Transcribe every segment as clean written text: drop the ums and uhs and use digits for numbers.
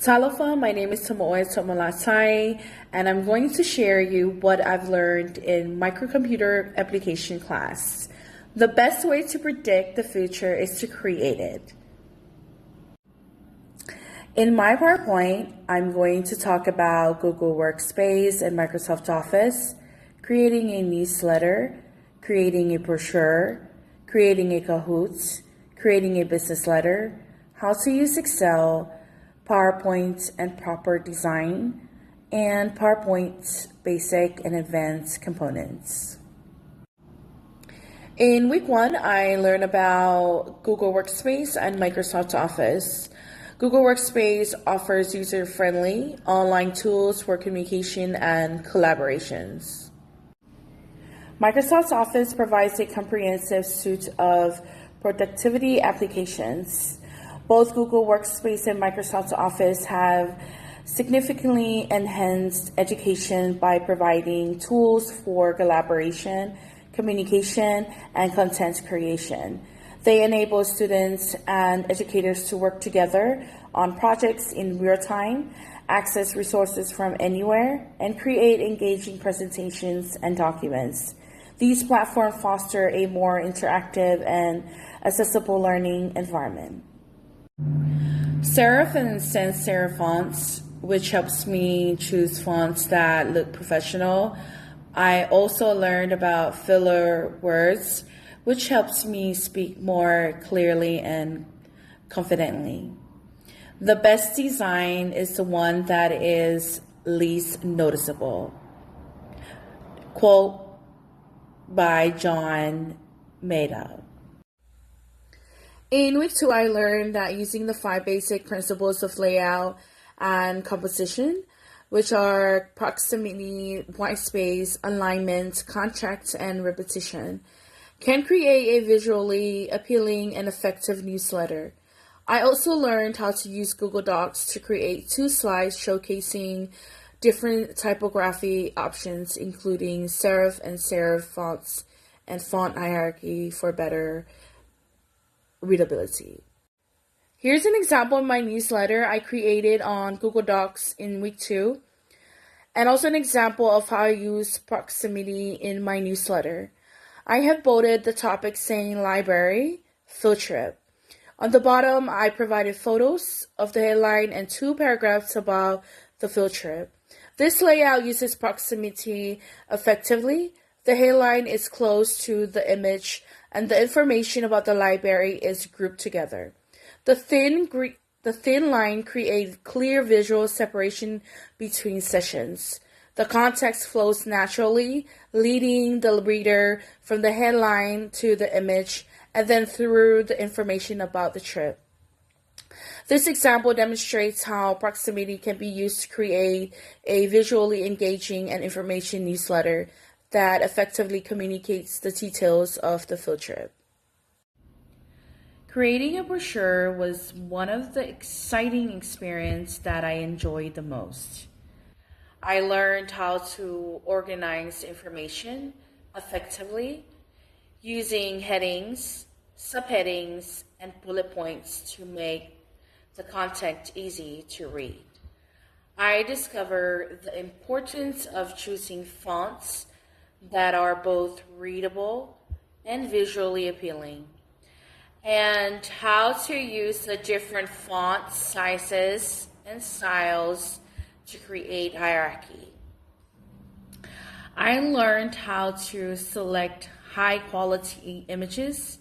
Talofa, my name is Tomoe Tomalatai, and I'm going to share you what I've learned in microcomputer application class. The best way to predict the future is to create it. In my PowerPoint, I'm going to talk about Google Workspace and Microsoft Office, creating a newsletter, creating a brochure, creating a Kahoot, creating a business letter, how to use Excel, PowerPoint and proper design, and PowerPoint basic and advanced components. In week 1, I learned about Google Workspace and Microsoft Office. Google Workspace offers user-friendly online tools for communication and collaborations. Microsoft Office provides a comprehensive suite of productivity applications. Both Google Workspace and Microsoft Office have significantly enhanced education by providing tools for collaboration, communication, and content creation. They enable students and educators to work together on projects in real time, access resources from anywhere, and create engaging presentations and documents. These platforms foster a more interactive and accessible learning environment. Serif and sans serif fonts, which helps me choose fonts that look professional. I also learned about filler words, which helps me speak more clearly and confidently. The best design is the one that is least noticeable. Quote by John Maida. In week 2, I learned that using the 5 basic principles of layout and composition, which are proximity, white space, alignment, contrast, and repetition, can create a visually appealing and effective newsletter. I also learned how to use Google Docs to create 2 slides showcasing different typography options, including serif and serif fonts and font hierarchy for better readability. Here's an example of my newsletter I created on Google Docs in week 2, and also an example of how I use proximity in my newsletter. I have bolded the topic saying library, field trip. On the bottom, I provided photos of the headline and 2 paragraphs about the field trip. This layout uses proximity effectively. The headline is close to the image, and the information about the library is grouped together. The thin line creates clear visual separation between sessions. The context flows naturally, leading the reader from the headline to the image and then through the information about the trip. This example demonstrates how proximity can be used to create a visually engaging and information newsletter that effectively communicates the details of the field trip. Creating a brochure was one of the exciting experiences that I enjoyed the most. I learned how to organize information effectively using headings, subheadings, and bullet points to make the content easy to read. I discovered the importance of choosing fonts that are both readable and visually appealing, and how to use the different font sizes and styles to create hierarchy. I learned how to select high quality images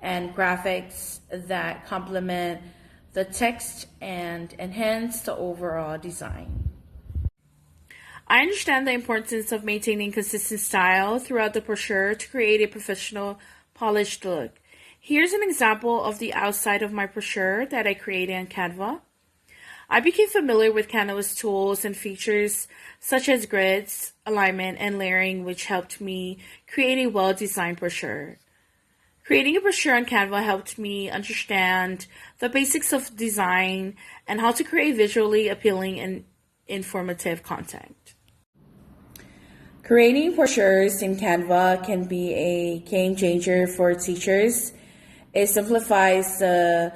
and graphics that complement the text and enhance the overall design. I understand the importance of maintaining consistent style throughout the brochure to create a professional, polished look. Here's an example of the outside of my brochure that I created on Canva. I became familiar with Canva's tools and features such as grids, alignment, and layering, which helped me create a well-designed brochure. Creating a brochure on Canva helped me understand the basics of design and how to create visually appealing and informative content. Creating brochures in Canva can be a game changer for teachers. It simplifies the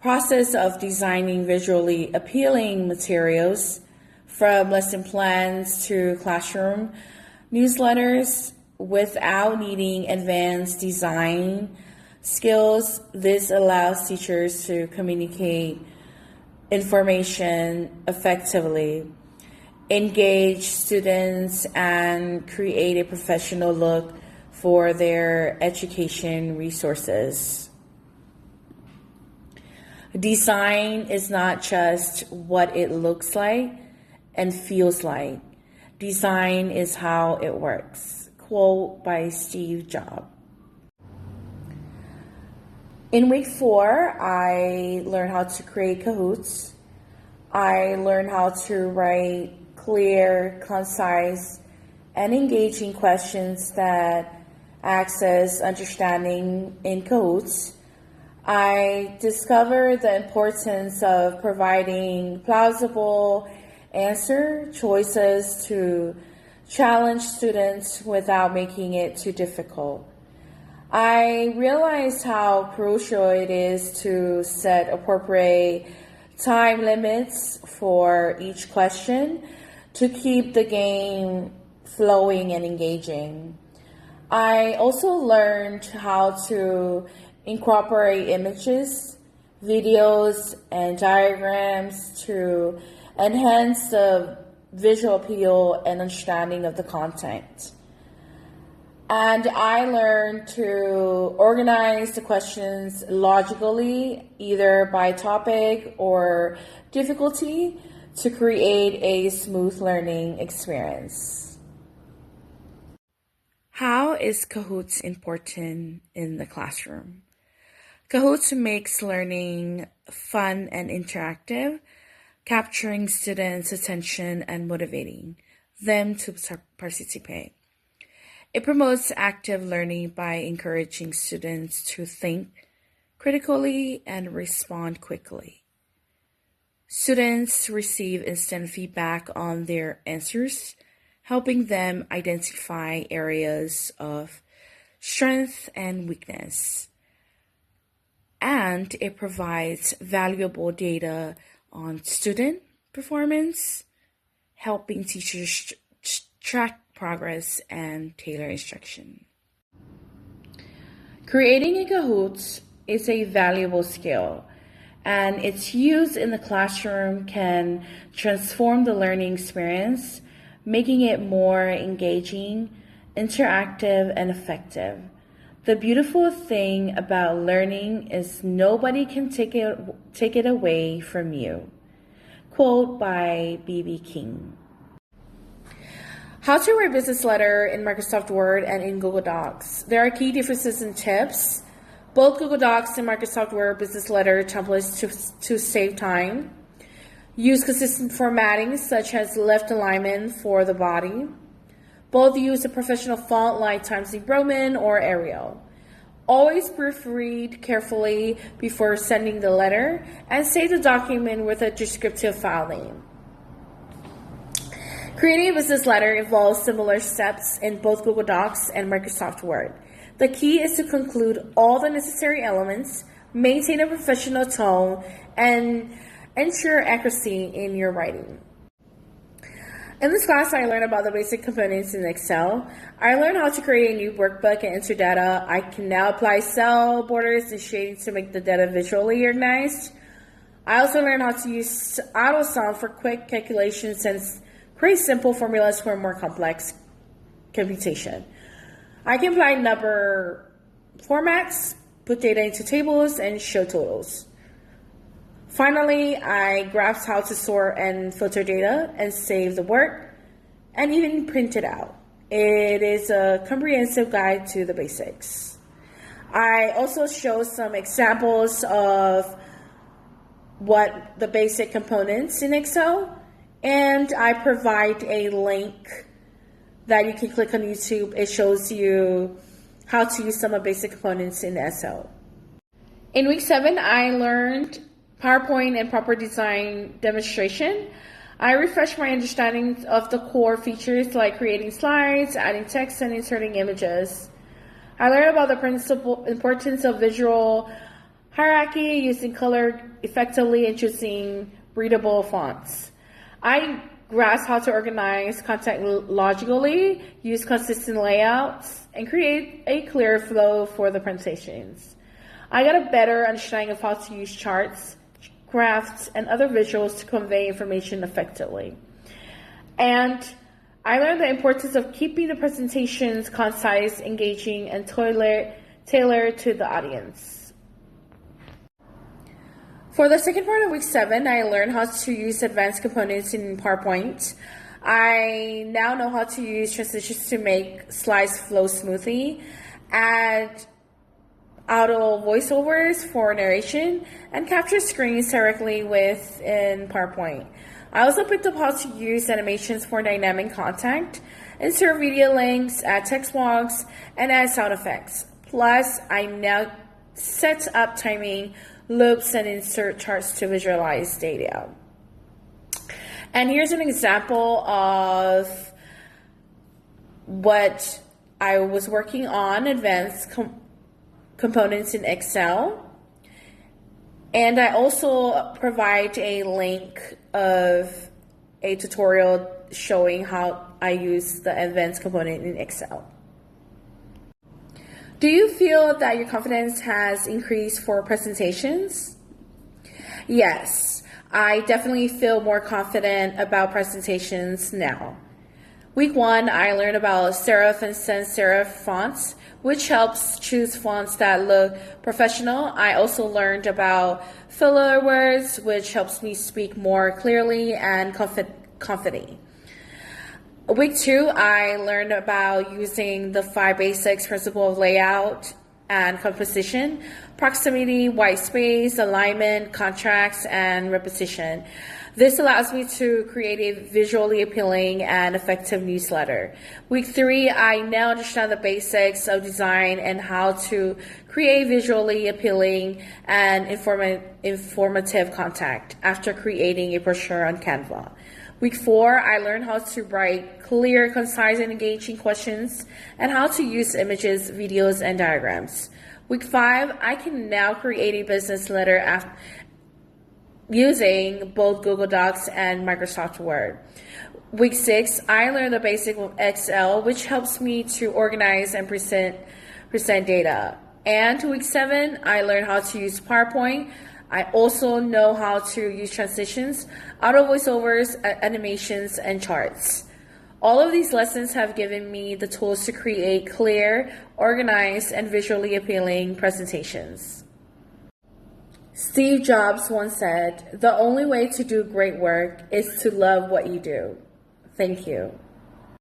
process of designing visually appealing materials, from lesson plans to classroom newsletters, without needing advanced design skills. This allows teachers to communicate information effectively, engage students, and create a professional look for their education resources. Design is not just what it looks like and feels like. Design is how it works. Quote by Steve Jobs. In week 4, I learned how to create Kahoots. I learned how to write clear, concise, and engaging questions that access understanding in Kahoots. I discovered the importance of providing plausible answer choices to challenge students without making it too difficult. I realized how crucial it is to set appropriate time limits for each question to keep the game flowing and engaging. I also learned how to incorporate images, videos, and diagrams to enhance the visual appeal and understanding of the content. And I learned to organize the questions logically, either by topic or difficulty, to create a smooth learning experience. How is Kahoots important in the classroom? Kahoots makes learning fun and interactive, capturing students' attention and motivating them to participate. It promotes active learning by encouraging students to think critically and respond quickly. Students receive instant feedback on their answers, helping them identify areas of strength and weakness. And it provides valuable data on student performance, helping teachers track progress and tailor instruction. Creating a Kahoot is a valuable skill, and its use in the classroom can transform the learning experience, making it more engaging, interactive, and effective. The beautiful thing about learning is nobody can take it away from you. Quote by B.B. King. How to write business letter in Microsoft Word and in Google Docs. There are key differences and tips. Both Google Docs and Microsoft Word business letter templates to save time. Use consistent formatting such as left alignment for the body. Both use a professional font like Times New Roman or Arial. Always proofread carefully before sending the letter and save the document with a descriptive file name. Creating a business letter involves similar steps in both Google Docs and Microsoft Word. The key is to conclude all the necessary elements, maintain a professional tone, and ensure accuracy in your writing. In this class, I learned about the basic components in Excel. I learned how to create a new workbook and enter data. I can now apply cell borders and shading to make the data visually organized. I also learned how to use AutoSum for quick calculations and create simple formulas for more complex computation. I can apply number formats, put data into tables, and show totals. Finally, I grasped how to sort and filter data and save the work and even print it out. It is a comprehensive guide to the basics. I also show some examples of what the basic components in Excel, and I provide a link that you can click on YouTube. It shows you how to use some of the basic components in Excel. In week 7, I learned PowerPoint and proper design demonstration. I refreshed my understanding of the core features like creating slides, adding text, and inserting images. I learned about the importance of visual Hierarchy, using color effectively and choosing readable fonts. I grasp how to organize content logically, use consistent layouts, and create a clear flow for the presentations. I got a better understanding of how to use charts, graphs, and other visuals to convey information effectively. And I learned the importance of keeping the presentations concise, engaging, and tailored to the audience. For the second part of week 7, I learned how to use advanced components in PowerPoint. I now know how to use transitions to make slides flow smoothly, add auto voiceovers for narration, and capture screens directly within PowerPoint. I also picked up how to use animations for dynamic content, insert video links, add text blocks, and add sound effects. Plus, I now set up timing loops and insert charts to visualize data. And here's an example of what I was working on, advanced components in Excel. And I also provide a link of a tutorial showing how I use the advanced component in Excel. Do you feel that your confidence has increased for presentations? Yes, I definitely feel more confident about presentations now. Week 1, I learned about serif and sans serif fonts, which helps choose fonts that look professional. I also learned about filler words, which helps me speak more clearly and confidently. Week 2, I learned about using the 5 basics principle of layout and composition, proximity, white space, alignment, contrast, and repetition. This allows me to create a visually appealing and effective newsletter. Week 3, I now understand the basics of design and how to create visually appealing and informative content after creating a brochure on Canva. Week 4, I learned how to write clear, concise, and engaging questions and how to use images, videos, and diagrams. Week 5, I can now create a business letter using both Google Docs and Microsoft Word. Week 6, I learned the basics of Excel, which helps me to organize and present data. And week 7, I learned how to use PowerPoint. I also know how to use transitions, auto voiceovers, animations, and charts. All of these lessons have given me the tools to create clear, organized, and visually appealing presentations. Steve Jobs once said, "The only way to do great work is to love what you do." Thank you.